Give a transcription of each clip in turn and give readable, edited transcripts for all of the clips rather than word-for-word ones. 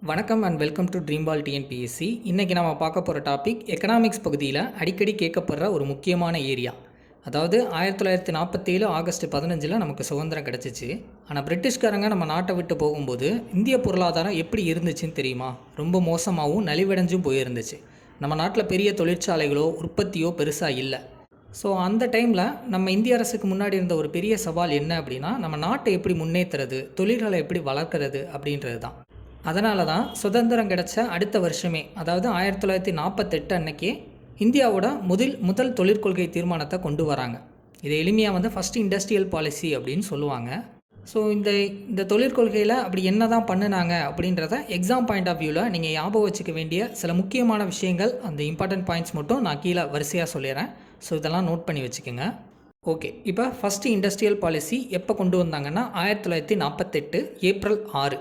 வணக்கம் and welcome to dream ball TNPSC. இன்றைக்கி நம்ம பார்க்க போகிற டாபிக் எக்கனாமிக்ஸ் பகுதியில் அடிக்கடி கேட்கப்படுற ஒரு முக்கியமான ஏரியா. அதாவது 1947 ஆகஸ்ட் 15 நமக்கு சுதந்திரம் கிடச்சிச்சு. ஆனால் பிரிட்டிஷ்காரங்க நம்ம நாட்டை விட்டு போகும்போது இந்திய பொருளாதாரம் எப்படி இருந்துச்சுன்னு தெரியுமா? ரொம்ப மோசமாகவும் நலிவடைஞ்சும் போயிருந்துச்சு. நம்ம நாட்டில் பெரிய தொழிற்சாலைகளோ உற்பத்தியோ பெருசாக இல்லை. ஸோ அந்த டைமில் நம்ம இந்திய அரசுக்கு முன்னாடி இருந்த ஒரு பெரிய சவால் என்ன அப்படின்னா, நம்ம நாட்டை எப்படி முன்னேற்றுறது, தொழில்களை எப்படி வளர்க்குறது அப்படின்றது தான். அதனால தான் சுதந்திரம் கிடச்ச அடுத்த வருஷமே, அதாவது 1948 அன்னைக்கே இந்தியாவோட முதல் தொழிற்கொள்கை தீர்மானத்தை கொண்டு வராங்க. இதை எளிமையாக ஃபஸ்ட் இண்டஸ்ட்ரியல் பாலிசி அப்படின்னு சொல்லுவாங்க. ஸோ இந்த தொழிற்கொள்கையில் அப்படி என்ன தான் பண்ணினாங்க அப்படின்றத எக்ஸாம் பாயிண்ட் ஆஃப் வியூவில் நீங்கள் ஞாபகம் வச்சுக்க வேண்டிய சில முக்கியமான விஷயங்கள், அந்த இம்பார்ட்டன்ட் பாயிண்ட்ஸ் மட்டும் நான் கீழே வரிசையாக சொல்லிடுறேன். ஸோ இதெல்லாம் நோட் பண்ணி வச்சுக்கோங்க. ஓகே, இப்போ ஃபஸ்ட்டு இண்டஸ்ட்ரியல் பாலிசி எப்போ கொண்டு வந்தாங்கன்னா 1948 ஏப்ரல் 6.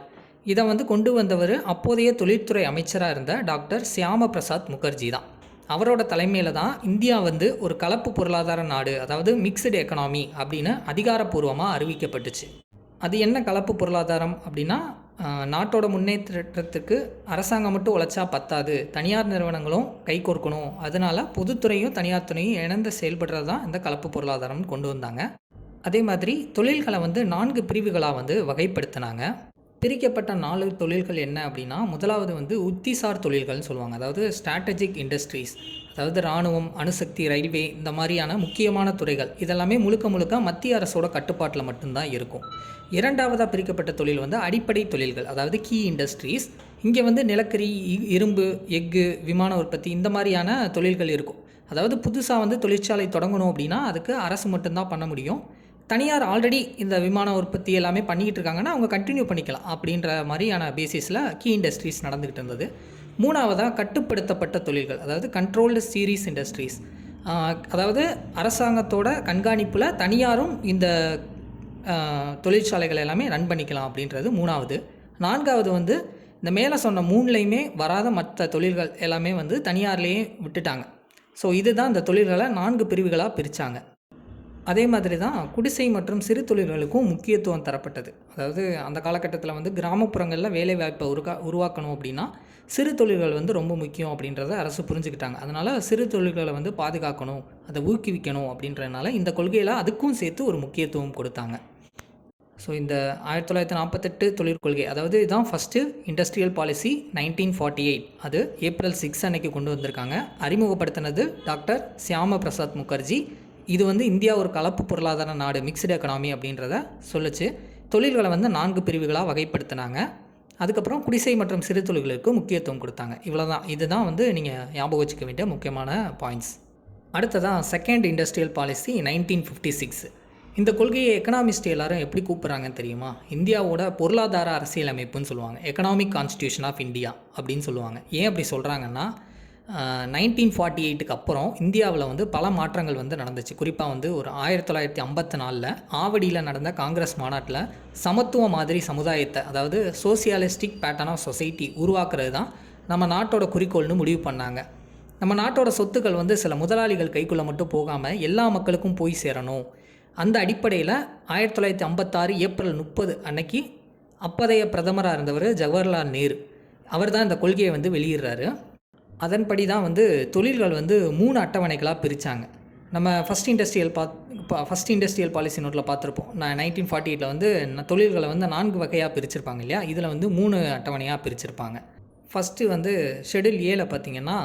இதை கொண்டு வந்தவர் அப்போதைய தொழில்துறை அமைச்சராக இருந்த டாக்டர் சியாம பிரசாத் முகர்ஜி தான். அவரோட தலைமையில் தான் இந்தியா ஒரு கலப்பு பொருளாதார நாடு, அதாவது மிக்சடு எக்கனாமி அப்படின்னு அதிகாரப்பூர்வமாக அறிவிக்கப்பட்டுச்சு. அது என்ன கலப்பு பொருளாதாரம் அப்படின்னா, நாட்டோட முன்னேற்றத்துக்கு அரசாங்கம் மட்டும் உழைச்சா பத்தாது, தனியார் நிறுவனங்களும் கை கோர்க்கணும். அதனால் பொதுத்துறையும் தனியார் துறையும் இணைந்து செயல்படுறது தான் இந்த கலப்பு பொருளாதாரம்னு கொண்டு வந்தாங்க. அதே மாதிரி தொழில்களை 4 பிரிவுகளாக வகைப்படுத்தினாங்க. பிரிக்கப்பட்ட 4 தொழில்கள் என்ன அப்படின்னா, முதலாவது உத்திசார் தொழில்கள்னு சொல்லுவாங்க. அதாவது ஸ்ட்ராட்டஜிக் இண்டஸ்ட்ரீஸ், அதாவது இராணுவம், அணுசக்தி, ரயில்வே, இந்த மாதிரியான முக்கியமான துறைகள். இதெல்லாமே முழுக்க மத்திய அரசோட கட்டுப்பாட்டில் மட்டும்தான் இருக்கும். இரண்டாவதாக பிரிக்கப்பட்ட தொழில் அடிப்படை தொழில்கள், அதாவது கீ இண்டஸ்ட்ரீஸ். இங்கே நிலக்கரி, இரும்பு, எஃகு, விமான உற்பத்தி, இந்த மாதிரியான தொழில்கள் இருக்கும். அதாவது புதுசாக தொழிற்சாலை தொடங்கணும் அப்படின்னா அதுக்கு அரசு மட்டும்தான் பண்ண முடியும். தனியார் ஆல்ரெடி இந்த விமான உற்பத்தி எல்லாமே பண்ணிக்கிட்டு இருக்காங்கன்னா அவங்க கண்டினியூ பண்ணிக்கலாம் அப்படின்ற மாதிரியான பேசிஸில் கீ இண்டஸ்ட்ரீஸ் நடந்துக்கிட்டு இருந்தது. மூணாவதாக கட்டுப்படுத்தப்பட்ட தொழில்கள், அதாவது கண்ட்ரோல்டு சீரீஸ் இண்டஸ்ட்ரீஸ். அதாவது அரசாங்கத்தோட கண்காணிப்பில் தனியாரும் இந்த தொழிற்சாலைகள் எல்லாமே ரன் பண்ணிக்கலாம் அப்படின்றது மூணாவது. நான்காவது இந்த மேலே சொன்ன 3லையுமே வராத மற்ற தொழில்கள் எல்லாமே தனியார்லேயே விட்டுட்டாங்க. ஸோ இதுதான் இந்த தொழில்களை 4 பிரிவுகளாக பிரித்தாங்க. அதே மாதிரி தான் குடிசை மற்றும் சிறு தொழில்களுக்கும் முக்கியத்துவம் தரப்பட்டது. அதாவது அந்த காலகட்டத்தில் கிராமப்புறங்களில் வேலைவாய்ப்பை உருவாக்கணும் அப்படின்னா சிறு தொழில்கள் ரொம்ப முக்கியம் அப்படின்றத அரசு புரிஞ்சுக்கிட்டாங்க. அதனால் சிறு தொழில்களை பாதுகாக்கணும், அதை ஊக்குவிக்கணும் அப்படின்றதுனால இந்த கொள்கையில் அதுக்கும் சேர்த்து ஒரு முக்கியத்துவம் கொடுத்தாங்க. ஸோ இந்த 1948 தொழிற்கொள்கை, அதாவது இதுதான் ஃபஸ்ட்டு இண்டஸ்ட்ரியல் பாலிசி 1948. அது ஏப்ரல் 6 அன்னைக்கு கொண்டு வந்திருக்காங்க. அறிமுகப்படுத்தினது டாக்டர் சியாம பிரசாத் முகர்ஜி. இது இந்தியா ஒரு கலப்பு பொருளாதார நாடு, மிக்சடு எக்கனாமி அப்படின்றத சொல்லிச்சு. தொழில்களை 4 பிரிவுகளாக வகைப்படுத்தினாங்க. அதுக்கப்புறம் குடிசை மற்றும் சிறு தொழில்களுக்கு முக்கியத்துவம் கொடுத்தாங்க. இவ்வளோதான். இதுதான் நீங்கள் ஞாபகம் வச்சுக்க வேண்டிய முக்கியமான பாயிண்ட்ஸ். அடுத்ததான் செகண்ட் இண்டஸ்ட்ரியல் பாலிசி 1956. இந்த கொள்கையை எக்கனாமிஸ்ட் எல்லாரும் எப்படி கூப்பிட்றாங்கன்னு தெரியுமா? இந்தியாவோட பொருளாதார அரசியலமைப்புன்னு சொல்லுவாங்க. எக்கனாமிக் கான்ஸ்டியூஷன் ஆஃப் இந்தியா அப்படின்னு சொல்லுவாங்க. ஏன் அப்படி சொல்கிறாங்கன்னா, 1948க்கு அப்புறம் இந்தியாவில் பல மாற்றங்கள் நடந்துச்சு. குறிப்பாக ஒரு 1954 ஆவடியில் நடந்த காங்கிரஸ் மாநாட்டில் சமத்துவ மாதிரி சமுதாயத்தை, அதாவது சோசியலிஸ்டிக் பேட்டர்ன் ஆஃப் சொசைட்டி உருவாக்குறது தான் நம்ம நாட்டோட குறிக்கோள்னு முடிவு பண்ணாங்க. நம்ம நாட்டோட சொத்துக்கள் சில முதலாளிகள் கைக்குள்ளே மட்டும் போகாமல் எல்லா மக்களுக்கும் போய் சேரணும். அந்த அடிப்படையில் 1956 ஏப்ரல் 30 அன்னைக்கு அப்போதைய பிரதமராக இருந்தவர் ஜவஹர்லால் நேரு, அவர் தான் இந்த கொள்கையை வெளியிடுறாரு. அதன்படி தான் தொழில்கள் 3 அட்டவணைகளாக பிரித்தாங்க. நம்ம ஃபஸ்ட் இண்டஸ்ட்ரியல் பாலிசி நோட்டில் பார்த்துருப்போம். 1948 தொழில்களை 4 வகையாக பிரிச்சிருப்பாங்க இல்லையா? இதில் 3 அட்டவணையாக பிரிச்சிருப்பாங்க. ஃபஸ்ட்டு ஷெட்யூல் ஏல பார்த்திங்கன்னா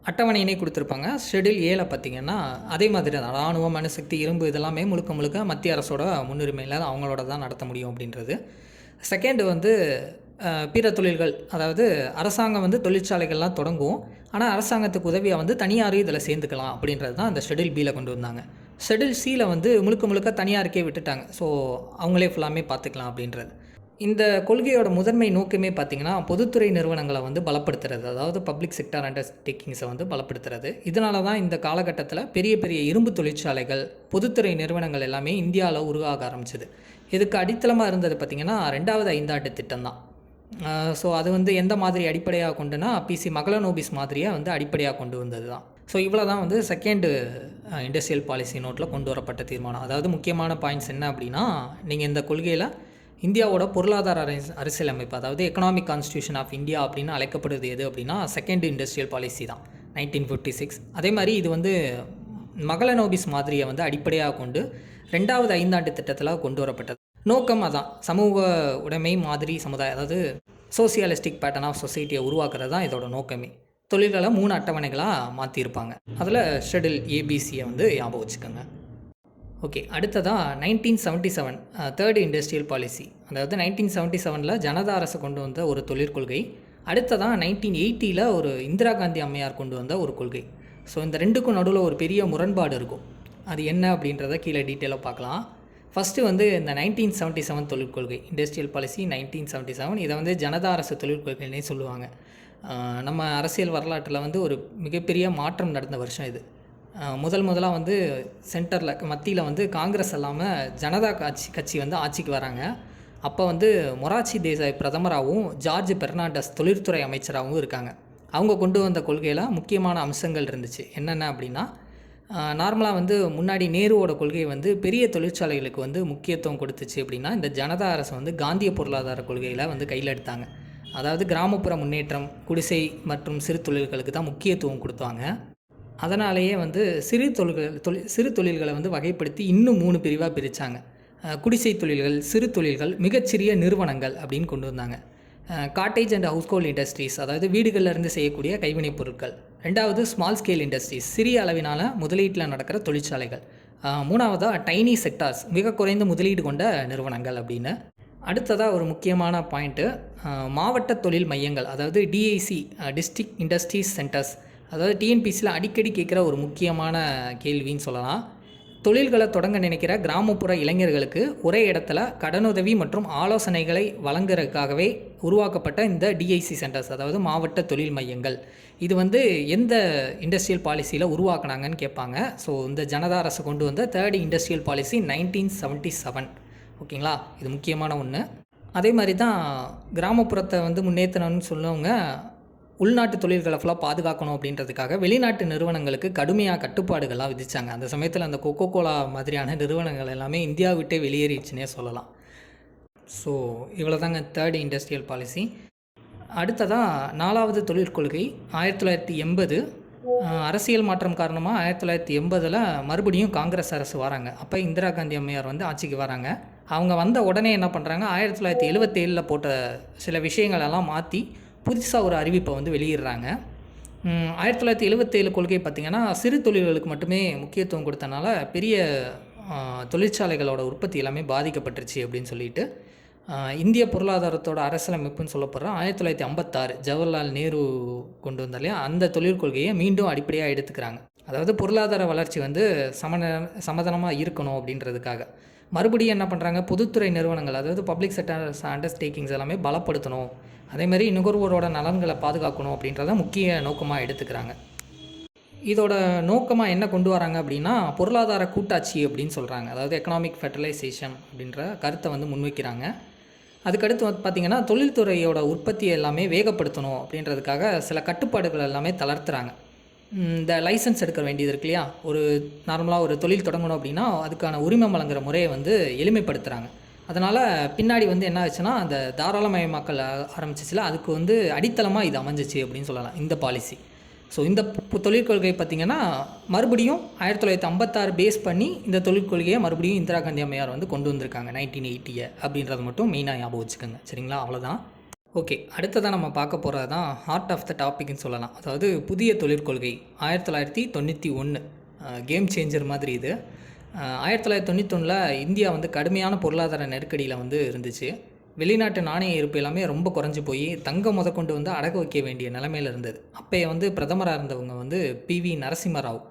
அட்டவணையினே கொடுத்துருப்பாங்க. ஷெட்யூல் ஏல பார்த்திங்கன்னா அதே மாதிரி தான் இராணுவம், அணுசக்தி, இரும்பு இதெல்லாமே முழுக்க மத்திய அரசோட முன்னுரிமையில் அவங்களோட தான் நடத்த முடியும் அப்படின்றது. செகண்டு பிற தொழில்கள், அதாவது அரசாங்கம் தொழிற்சாலைகள்லாம் தொடங்கும், ஆனால் அரசாங்கத்துக்கு உதவியாக தனியார் இதில் சேர்ந்துக்கலாம் அப்படின்றது தான் அந்த ஷெட்யூல் பியில் கொண்டு வந்தாங்க. ஷெட்யூல் சியில் முழுக்க தனியாருக்கே விட்டுட்டாங்க. ஸோ அவங்களே ஃபுல்லாமே பார்த்துக்கலாம் அப்படின்றது. இந்த கொள்கையோட முதன்மை நோக்கமே பார்த்திங்கன்னா பொதுத்துறை நிறுவனங்களை பலப்படுத்துறது, அதாவது பப்ளிக் செக்டார் அண்டர்டேக்கிங்ஸை பலப்படுத்துறது. இதனால தான் இந்த காலகட்டத்தில் பெரிய இரும்பு தொழிற்சாலைகள், பொதுத்துறை நிறுவனங்கள் எல்லாமே இந்தியாவில் உருவாக ஆரம்பிச்சிது. இதுக்கு அடித்தளமாக இருந்தது பார்த்திங்கன்னா 2வது ஐந்தாண்டு திட்டம் தான். ஸோ அது எந்த மாதிரி அடிப்படையாக கொண்டுனா பிசி மகளனோபிஸ் மாதிரியாக அடிப்படையாக கொண்டு வந்தது தான். ஸோ இவ்வளோ தான் செகண்டு இண்டஸ்ட்ரியல் பாலிசி நோட்டில் கொண்டு வரப்பட்ட தீர்மானம். அதாவது முக்கியமான பாயிண்ட்ஸ் என்ன அப்படின்னா, நீங்கள் இந்த கொள்கையில் இந்தியாவோட பொருளாதார அரசியலமைப்பு, அதாவது எக்கனாமிக் கான்ஸ்டியூஷன் ஆஃப் இந்தியா அப்படின்னு அழைக்கப்படுது எது அப்படின்னா செகண்ட் இண்டஸ்ட்ரியல் பாலிசி தான், 1956. அதே மாதிரி இது வந்து மகளனோபிஸ் மாதிரியை வந்து அடிப்படையாக கொண்டு 2வது ஐந்தாண்டு திட்டத்தில் கொண்டு வரப்பட்டது. நோக்கம் அதான், சமூக உடைமை மாதிரி சமுதாயம், அதாவது சோசியலிஸ்டிக் பேட்டர்ன் ஆஃப் சொசைட்டியை உருவாக்குறது தான் இதோட நோக்கமே. தொழில்களை 3 அட்டவணைகளாக மாற்றிருப்பாங்க. அதில் ஷெடியூல் ஏபிசியை வந்து ஞாபகம் வச்சுக்கோங்க. ஓகே, அடுத்ததாக 1977 தேர்ட் இண்டஸ்ட்ரியல் பாலிசி. அதாவது 1977 ஜனதா அரசு கொண்டு வந்த ஒரு தொழிற்கொள்கை. அடுத்ததாக 1980 ஒரு இந்திரா காந்தி அம்மையார் கொண்டு வந்த ஒரு கொள்கை. ஸோ இந்த ரெண்டுக்கும் நடுவில் ஒரு பெரிய முரண்பாடு இருக்கும். அது என்ன அப்படின்றத கீழே டீட்டெயிலாக பார்க்கலாம். ஃபஸ்ட்டு வந்து இந்த 1977 தொழிற்கொள்கை, இண்டஸ்ட்ரியல் பாலிசி 1977, இதை வந்து ஜனதா அரசு தொழிற்கொள்கைன்னே சொல்லுவாங்க. நம்ம அரசியல் வரலாற்றில் வந்து ஒரு மிகப்பெரிய மாற்றம் நடந்த வருஷம் இது. முதலாக வந்து சென்டரில் மத்தியில் வந்து காங்கிரஸ் இல்லாமல் ஜனதா கட்சி வந்து ஆட்சிக்கு வராங்க. அப்போ வந்து மொரார்ஜி தேசாய் பிரதமராகவும் ஜார்ஜ் பெர்னாண்டஸ் தொழில்துறை அமைச்சராகவும் இருக்காங்க. அவங்க கொண்டு வந்த கொள்கையில் முக்கியமான அம்சங்கள் இருந்துச்சு. என்னென்ன அப்படின்னா, நார்மலாக வந்து முன்னாடி நேருவோட கொள்கை வந்து பெரிய தொழிற்சாலைகளுக்கு வந்து முக்கியத்துவம் கொடுத்துச்சு. அப்படின்னா இந்த ஜனதா அரசு வந்து காந்திய பொருளாதார கொள்கையில் வந்து கையில் எடுத்தாங்க. அதாவது கிராமப்புற முன்னேற்றம், குடிசை மற்றும் சிறு தொழில்களுக்கு தான் முக்கியத்துவம் கொடுத்தாங்க. அதனாலேயே வந்து சிறு தொழில்களை வந்து வகைப்படுத்தி இன்னும் 3 பிரிவாக பிரித்தாங்க. குடிசை தொழில்கள், சிறு தொழில்கள், மிகச்சிறிய நிறுவனங்கள் அப்படின்னு கொண்டு வந்தாங்க. காட்டேஜ் அண்ட் ஹவுஸ்ஹோல்ட் இண்டஸ்ட்ரீஸ், அதாவது வீடுகளில் இருந்து செய்யக்கூடிய கைவினைப் பொருட்கள். 2வது ஸ்மால் ஸ்கேல் இண்டஸ்ட்ரீஸ், சிறிய அளவிலான முதலீட்டில் நடக்கிற தொழிற்சாலைகள். 3வதாக டைனி செக்டார்ஸ், மிக குறைந்த முதலீடு கொண்ட நிறுவனங்கள் அப்படின்னு. அடுத்ததாக ஒரு முக்கியமான பாயிண்ட்டு, மாவட்ட தொழில் மையங்கள், அதாவது டிஐசி, டிஸ்ட்ரிக்ட் இண்டஸ்ட்ரீஸ் சென்டர்ஸ். அதாவது டிஎன்பிசியில் அடிக்கடி கேட்குற ஒரு முக்கியமான கேள்வின்னு சொல்லலாம். தொழில்களை தொடங்க நினைக்கிற கிராமப்புற இளைஞர்களுக்கு ஒரே இடத்துல கடனுதவி மற்றும் ஆலோசனைகளை வழங்குறதுக்காகவே உருவாக்கப்பட்ட இந்த டிஐசி சென்டர்ஸ், அதாவது மாவட்ட தொழில் மையங்கள், இது வந்து எந்த இண்டஸ்ட்ரியல் பாலிசியில் உருவாக்குனாங்கன்னு கேட்பாங்க. ஸோ இந்த ஜனதா அரசு கொண்டு வந்த தேர்ட் இண்டஸ்ட்ரியல் பாலிசி 1977. ஓகேங்களா, இது முக்கியமான ஒன்று. அதே மாதிரி தான் கிராமப்புறத்தை வந்து முன்னேற்றணும்னு சொல்லுவவங்க உள்நாட்டு தொழில்களை ஃபுல்லாக பாதுகாக்கணும் அப்படின்றதுக்காக வெளிநாட்டு நிறுவனங்களுக்கு கடுமையாக கட்டுப்பாடுகள்லாம் விதித்தாங்க. அந்த சமயத்தில் அந்த கொக்கோ கோலா மாதிரியான நிறுவனங்கள் எல்லாமே இந்தியா விட்டே வெளியேறிச்சுன்னே சொல்லலாம். ஸோ இவ்வளோ தாங்க தேர்ட் இண்டஸ்ட்ரியல் பாலிசி. அடுத்ததாக 4வது தொழிற்கொள்கை 1980. அரசியல் மாற்றம் காரணமாக 1980 மறுபடியும் காங்கிரஸ் அரசு வராங்க. அப்போ இந்திரா காந்தி அம்மையார் வந்து ஆட்சிக்கு வராங்க. அவங்க வந்த உடனே என்ன பண்ணுறாங்க, 1977 போட்ட சில விஷயங்களெல்லாம் மாற்றி புதுசாக ஒரு அறிவிப்பை வந்து வெளியிடுறாங்க. 1977 கொள்கை பார்த்திங்கன்னா சிறு தொழில்களுக்கு மட்டுமே முக்கியத்துவம் கொடுத்தனால பெரிய தொழிற்சாலைகளோட உற்பத்தி எல்லாமே பாதிக்கப்பட்டுருச்சு அப்படின்னு சொல்லிட்டு இந்திய பொருளாதாரத்தோட அரசியலமைப்புன்னு சொல்லப்படுற 1956 ஜவஹர்லால் நேரு கொண்டு வந்தார் இல்லையா, அந்த தொழிற்கொள்கையை மீண்டும் அடிப்படையாக எடுத்துக்கிறாங்க. அதாவது பொருளாதார வளர்ச்சி வந்து சமதனமாக இருக்கணும் அப்படின்றதுக்காக மறுபடியும் என்ன பண்ணுறாங்க, பொதுத்துறை நிறுவனங்கள், அதாவது பப்ளிக் செக்டர் அண்டர்டேக்கிங்ஸ் எல்லாமே பலப்படுத்தணும், அதேமாதிரி நுகர்வோரோட நலன்களை பாதுகாக்கணும் அப்படின்றத முக்கிய நோக்கமாக எடுத்துக்கிறாங்க. இதோட நோக்கமாக என்ன கொண்டு வராங்க அப்படின்னா பொருளாதார கூட்டாட்சி அப்படின்னு சொல்கிறாங்க. அதாவது எக்கனாமிக் ஃபெடரலைசேஷன் அப்படின்ற கருத்தை வந்து முன்வைக்கிறாங்க. அதுக்கடுத்து வந்து பார்த்திங்கன்னா தொழில்துறையோட உற்பத்தியை எல்லாமே வேகப்படுத்தணும் அப்படின்றதுக்காக சில கட்டுப்பாடுகள் எல்லாமே தளர்த்துறாங்க. இந்த லைசன்ஸ் எடுக்க வேண்டியது இருக்கு இல்லையா, ஒரு நார்மலாக ஒரு தொழில் தொடங்கணும் அப்படின்னா அதுக்கான உரிமம் வழங்குகிற முறையை வந்து எளிமைப்படுத்துகிறாங்க. அதனால் பின்னாடி வந்து என்ன ஆச்சுன்னா அந்த தாராளமயமாக்கல் ஆரம்பிச்சிச்சுல, அதுக்கு வந்து அடித்தளமாக இது அமைஞ்சிச்சு அப்படின்னு சொல்லலாம் இந்த பாலிசி. ஸோ இந்த தொழிற்கொள்கை பார்த்திங்கன்னா மறுபடியும் 1956 பேஸ் பண்ணி இந்த தொழிற்கொள்கையை மறுபடியும் இந்திரா காந்தி அம்மையார் வந்து கொண்டு வந்திருக்காங்க 1980 அப்படின்றத மட்டும் மெயினாக ஞாபகம் வச்சுக்கோங்க. சரிங்களா, அவ்வளோதான். ஓகே, அடுத்ததான் நம்ம பார்க்க போகிறது தான் ஹார்ட் ஆஃப் த டாபிக்னு சொல்லலாம். அதாவது புதிய தொழிற்கொள்கை 1991, கேம் சேஞ்சர் மாதிரி இது. 1991 இந்தியா வந்து கடுமையான பொருளாதார நெருக்கடியில் வந்து இருந்துச்சு. வெளிநாட்டு நாணய இருப்பு எல்லாமே ரொம்ப குறைஞ்சி போய் தங்கம் முதற்கொண்டு வந்து அடகு வைக்க வேண்டிய நிலைமையில் இருந்தது. அப்போ வந்து பிரதமராக இருந்தவங்க வந்து PV நரசிம்மராவ்,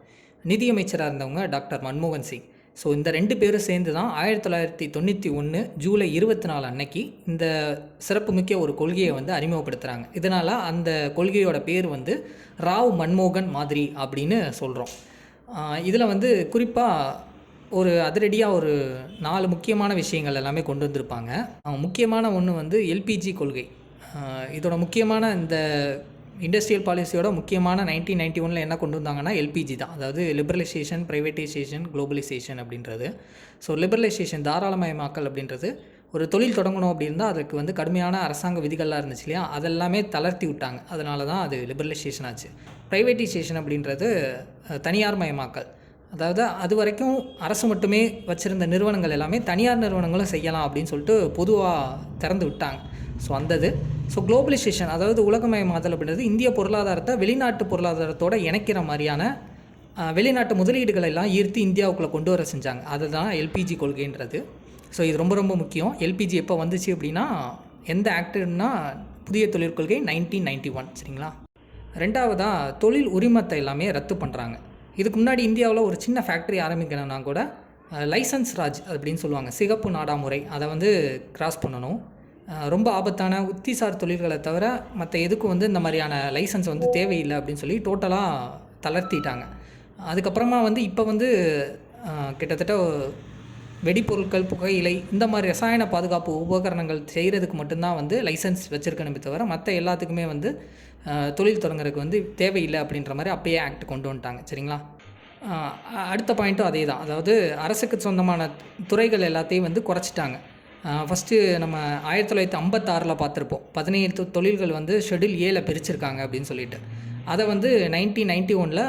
நிதியமைச்சராக இருந்தவங்க டாக்டர் மன்மோகன் சிங். ஸோ இந்த 2 பேரும் சேர்ந்து தான் 1991 ஜூலை 24 அன்னைக்கு இந்த சிறப்புமிக்க ஒரு கொள்கையை வந்து அறிமுகப்படுத்துகிறாங்க. இதனால் அந்த கொள்கையோட பேர் வந்து ராவ் மன்மோகன் மாதிரி அப்படின்னு சொல்கிறோம். இதில் வந்து குறிப்பாக ஒரு அதிரடியாக ஒரு 4 முக்கியமான விஷயங்கள் எல்லாமே கொண்டு வந்திருப்பாங்க. முக்கியமான ஒன்று வந்து LPG கொள்கை. இதோட முக்கியமான இந்த இண்டஸ்ட்ரியல் பாலிசியோட முக்கியமான 1991 என்ன கொண்டு வந்தாங்கன்னா LPG தான். அதாவது லிபரலைசேஷன், ப்ரைவேட்டைசேஷன், குளோபலைசேஷன் அப்படின்றது. ஸோ லிபரலைசேஷன் தாராளமயமாக்கல் அப்படின்றது ஒரு தொழில் தொடங்கணும் அப்படி இருந்தால் அதுக்கு வந்து கடுமையான அரசாங்க விதிகள்லாம் இருந்துச்சு இல்லையா, அதெல்லாமே தளர்த்தி விட்டாங்க. அதனால தான் அது லிபரலைசேஷன் ஆச்சு. ப்ரைவேட்டைசேஷன் அப்படின்றது தனியார் மயமாக்கல். அதாவது அது வரைக்கும் அரசு மட்டுமே வச்சுருந்த நிறுவனங்கள் எல்லாமே தனியார் நிறுவனங்களும் செய்யலாம் அப்படின்னு சொல்லிட்டு பொதுவாக திறந்து விட்டாங்க. ஸோ அந்தது. ஸோ குளோபலைசேஷன், அதாவது உலகமயமாதல் அப்படின்றது இந்திய பொருளாதாரத்தை வெளிநாட்டு பொருளாதாரத்தோடு இணைக்கிற மாதிரியான வெளிநாட்டு முதலீடுகளை எல்லாம் ஈர்த்து இந்தியாவுக்குள்ளே கொண்டு வர செஞ்சாங்க. அதுதான் எல்பிஜி கொள்கைன்றது. ஸோ இது ரொம்ப ரொம்ப முக்கியம். எல்பிஜி எப்போ வந்துச்சு அப்படின்னா, எந்த ஆக்டுன்னா புதிய தொழிற்கொள்கை 1991. சரிங்களா. ரெண்டாவதாக தொழில் உரிமத்தை எல்லாமே ரத்து பண்ணுறாங்க. இதுக்கு முன்னாடி இந்தியாவில் ஒரு சின்ன ஃபேக்ட்ரி ஆரம்பிக்கணும்னா கூட லைசன்ஸ் ராஜ் அப்படின்னு சொல்லுவாங்க, சிகப்பு நாடா முறை, அதை வந்து கிராஸ் பண்ணணும். ரொம்ப ஆபத்தான உத்திசார் தொழில்களை தவிர மற்ற எதுக்கும் வந்து இந்த மாதிரியான லைசன்ஸ் வந்து தேவையில்லை அப்படின்னு சொல்லி டோட்டலாக தளர்த்திட்டாங்க. அதுக்கப்புறமா வந்து இப்போ வந்து கிட்டத்தட்ட வெடிப்பொருட்கள், புகையிலை, இந்த மாதிரி ரசாயன பாதுகாப்பு உபகரணங்கள் செய்கிறதுக்கு மட்டும்தான் வந்து லைசன்ஸ் வச்சுருக்கணுமே தவிர மற்ற எல்லாத்துக்குமே வந்து தொழில் தொடங்குறதுக்கு வந்து தேவையில்லை அப்படின்ற மாதிரி அப்பயே ஆக்ட் கொண்டு வந்துட்டாங்க. சரிங்களா. அடுத்த பாயிண்ட்டும் அதே தான். அதாவது அரசுக்கு சொந்தமான துறைகள் எல்லாத்தையும் வந்து குறைச்சிட்டாங்க. ஃபஸ்ட்டு நம்ம 1956 பார்த்துருப்போம், 17 தொழில்கள் வந்து ஷெட்யூல் ஏல பிரிச்சிருக்காங்க அப்படின்னு சொல்லிட்டு. அதை வந்து 1991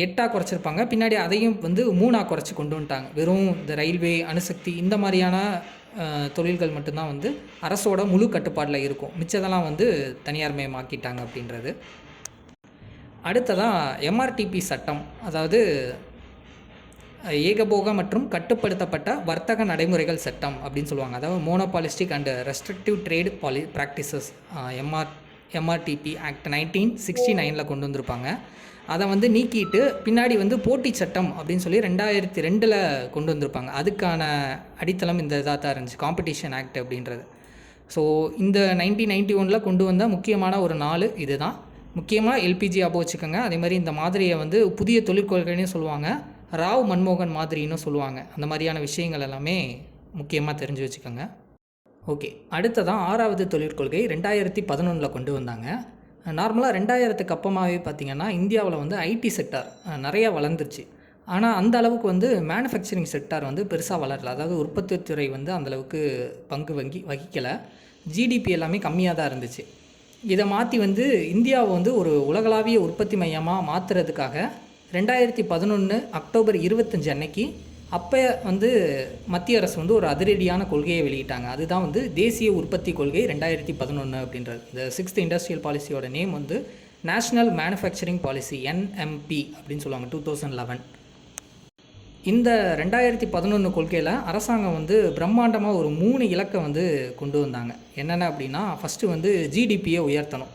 8 குறைச்சிருப்பாங்க. பின்னாடி அதையும் வந்து 3 குறைச்சி கொண்டு வந்துட்டாங்க. வெறும் இந்த ரயில்வே, அணுசக்தி, இந்த மாதிரியான தொழில்கள் மட்டும்தான் வந்து அரசோட முழு கட்டுப்பாடில் இருக்கும். மிச்சதெல்லாம் வந்து தனியார் மயமாக்கிட்டாங்க அப்படின்றது. அடுத்ததாக எம்ஆர்டிபி சட்டம், அதாவது ஏகபோக மற்றும் கட்டுப்படுத்தப்பட்ட வர்த்தக நடைமுறைகள் சட்டம் அப்படின்னு சொல்லுவாங்க. அதாவது monopolistic and restrictive trade practices, MRTP act 1969 கொண்டு வந்திருப்பாங்க. அதை வந்து நீக்கிட்டு பின்னாடி வந்து போட்டி சட்டம் அப்படின்னு சொல்லி 2002 கொண்டு வந்திருப்பாங்க. அதுக்கான அடித்தளம் இந்த இதாக தான் இருந்துச்சு, காம்படிஷன் ஆக்ட் அப்படின்றது. ஸோ இந்த 1991 கொண்டு வந்த முக்கியமான ஒரு 4 இது தான். முக்கியமாக எல்பிஜி ஞாபகம் வச்சுக்கோங்க. அதே மாதிரி இந்த மாதிரியை வந்து புதிய தொழிற்கொள்கைன்னு சொல்லுவாங்க, ராவ் மன்மோகன் மாதிரின்னு சொல்லுவாங்க. அந்த மாதிரியான விஷயங்கள் எல்லாமே முக்கியமாக தெரிஞ்சு வச்சுக்கோங்க. ஓகே, அடுத்ததான் 6வது தொழிற்கொள்கை 2011 கொண்டு வந்தாங்க. நார்மலாக 2000க்கு அப்புறமாகவே பார்த்திங்கன்னா இந்தியாவில் வந்து ஐடி செக்டார் நிறையா வளர்ந்துருச்சு. ஆனால் அந்த அளவுக்கு வந்து மேனுஃபேக்சரிங் செக்டார் வந்து பெருசாக வளரல. அதாவது உற்பத்தி துறை வந்து அந்தளவுக்கு பங்கு வகிக்கலை. ஜிடிபி எல்லாமே கம்மியாக தான் இருந்துச்சு. இதை மாற்றி வந்து இந்தியாவை வந்து ஒரு உலகளாவிய உற்பத்தி மையமாக மாற்றுறதுக்காக 2011 அக்டோபர் 25 அன்னைக்கு அப்போ வந்து மத்திய அரசு வந்து ஒரு அதிரடியான கொள்கையை வெளியிட்டாங்க. அதுதான் வந்து தேசிய உற்பத்தி கொள்கை 2011 அப்படின்றது. இந்த 6th இண்டஸ்ட்ரியல் பாலிசியோட நேம் வந்து நேஷ்னல் மேனுஃபேக்சரிங் பாலிசி, NMP அப்படின்னு சொல்லுவாங்க, 2011. இந்த 2011 கொள்கையில் அரசாங்கம் வந்து பிரம்மாண்டமாக ஒரு 3 இலக்கை வந்து கொண்டு வந்தாங்க. என்னென்ன அப்படின்னா, ஃபஸ்ட்டு வந்து ஜிடிபியை உயர்த்தணும்.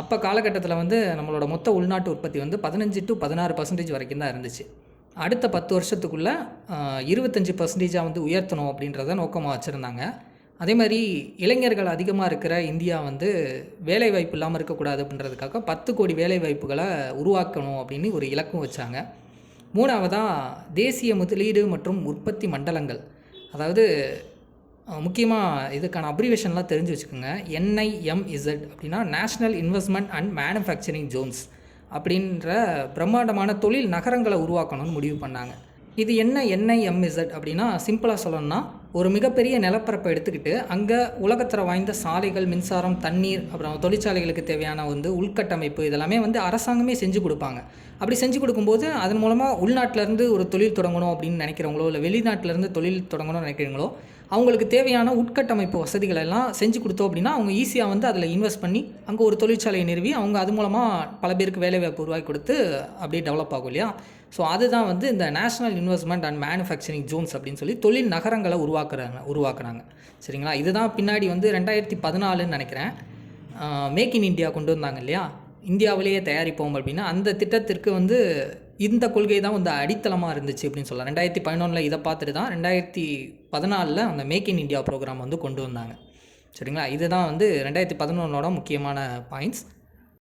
அப்போ காலகட்டத்தில் வந்து நம்மளோட மொத்த உள்நாட்டு உற்பத்தி வந்து 15 to 16% வரைக்கும் தான் இருந்துச்சு. அடுத்த 10 வருஷத்துக்குள்ளே 25% வந்து உயர்த்தணும் அப்படின்றத நோக்கமாக வச்சுருந்தாங்க. அதே மாதிரி இளைஞர்கள் அதிகமாக இருக்கிற இந்தியா வந்து வேலைவாய்ப்பு இல்லாமல் இருக்கக்கூடாது அப்படின்றதுக்காக 10 கோடி வேலைவாய்ப்புகளை உருவாக்கணும் அப்படின்னு ஒரு இலக்கும் வச்சாங்க. 3வதாக தேசிய முதலீடு மற்றும் உற்பத்தி மண்டலங்கள், அதாவது முக்கியமாக இதுக்கான அப்ரிவேஷன்லாம் தெரிஞ்சு வச்சுக்கோங்க. NIMZ அப்படின்னா national investment and manufacturing Jones அப்படின்ற பிரம்மாண்டமான தொழில் நகரங்களை உருவாக்கணும்னு முடிவு பண்ணாங்க. இது என்ன NIMZ அப்படின்னா, சிம்பிளாக சொல்லணும்னா, ஒரு மிகப்பெரிய நிலப்பரப்பை எடுத்துக்கிட்டு அங்கே உலகத்தர வாய்ந்த சாலைகள், மின்சாரம், தண்ணீர், அப்புறம் தொழிற்சாலைகளுக்கு தேவையான வந்து உள்கட்டமைப்பு இதெல்லாமே வந்து அரசாங்கமே செஞ்சு கொடுப்பாங்க. அப்படி செஞ்சு கொடுக்கும்போது அதன் மூலமாக உள்நாட்டிலேருந்து ஒரு தொழில் தொடங்கணும் அப்படின்னு நினைக்கிறவங்களோ, இல்லை வெளிநாட்டிலேருந்து தொழில் தொடங்கணும்னு நினைக்கிறீங்களோ, அவங்களுக்கு தேவையான உட்கட்டமைப்பு வசதிகள் எல்லாம் செஞ்சு கொடுத்தோம் அப்படின்னா அவங்க ஈஸியாக வந்து அதில் இன்வெஸ்ட் பண்ணி அங்கே ஒரு தொழிற்சாலையை நிறுவி அவங்க அது மூலமாக பல பேருக்கு வேலைவாய்ப்பு உருவாக்கி கொடுத்து அப்படியே டெவலப் ஆகும் இல்லையா. ஸோ அதுதான் வந்து இந்த national investment and manufacturing Jones அப்படின்னு சொல்லி தொழில் நகரங்களை உருவாக்குறாங்க. சரிங்களா. இதுதான் பின்னாடி வந்து 2014 நினைக்கிறேன் மேக் இன் இந்தியா கொண்டு வந்தாங்க இல்லையா, இந்தியாவிலேயே தயாரிப்போம் அப்படின்னா. அந்த திட்டத்திற்கு வந்து இந்த கொள்கை தான் வந்து அடித்தளமாக இருந்துச்சு அப்படின்னு சொல்லலாம். 2011 இதை பார்த்துட்டு தான் 2014 அந்த மேக் இன் இந்தியா ப்ரோக்ராம் வந்து கொண்டு வந்தாங்க. சரிங்களா. இதுதான் வந்து 2011 முக்கியமான பாயிண்ட்ஸ்.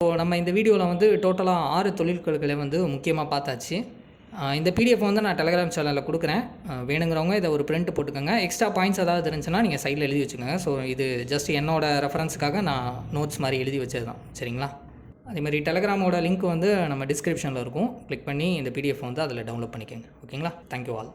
ஸோ நம்ம இந்த வீடியோவில் வந்து டோட்டலாக 6 தொழிற்கொள்கைகளை வந்து முக்கியமாக பார்த்தாச்சு. இந்த PDF வந்து நான் டெலகிராம் சேனலில் கொடுக்குறேன். வேணுங்கிறவங்க இதை ஒரு பிரிண்ட் போட்டுக்கோங்க. எக்ஸ்ட்ரா பாயிண்ட்ஸ் ஏதாவது இருந்துச்சுன்னா நீங்கள் சைடில் எழுதி வச்சுக்கோங்க. ஸோ இது ஜஸ்ட் என்னோடய ரெஃபரன்ஸுக்காக நான் நோட்ஸ் மாதிரி எழுதி வச்சது தான். சரிங்களா. அதேமாதிரி டெலகிராமோட லிங்க் வந்து நம்ம டிஸ்கிரிப்ஷனில் இருக்கும். கிளிக் பண்ணி இந்த PDF வந்து அதில் டவுன்லோட் பண்ணிக்கோங்க. ஓகேங்களா. Thank you all.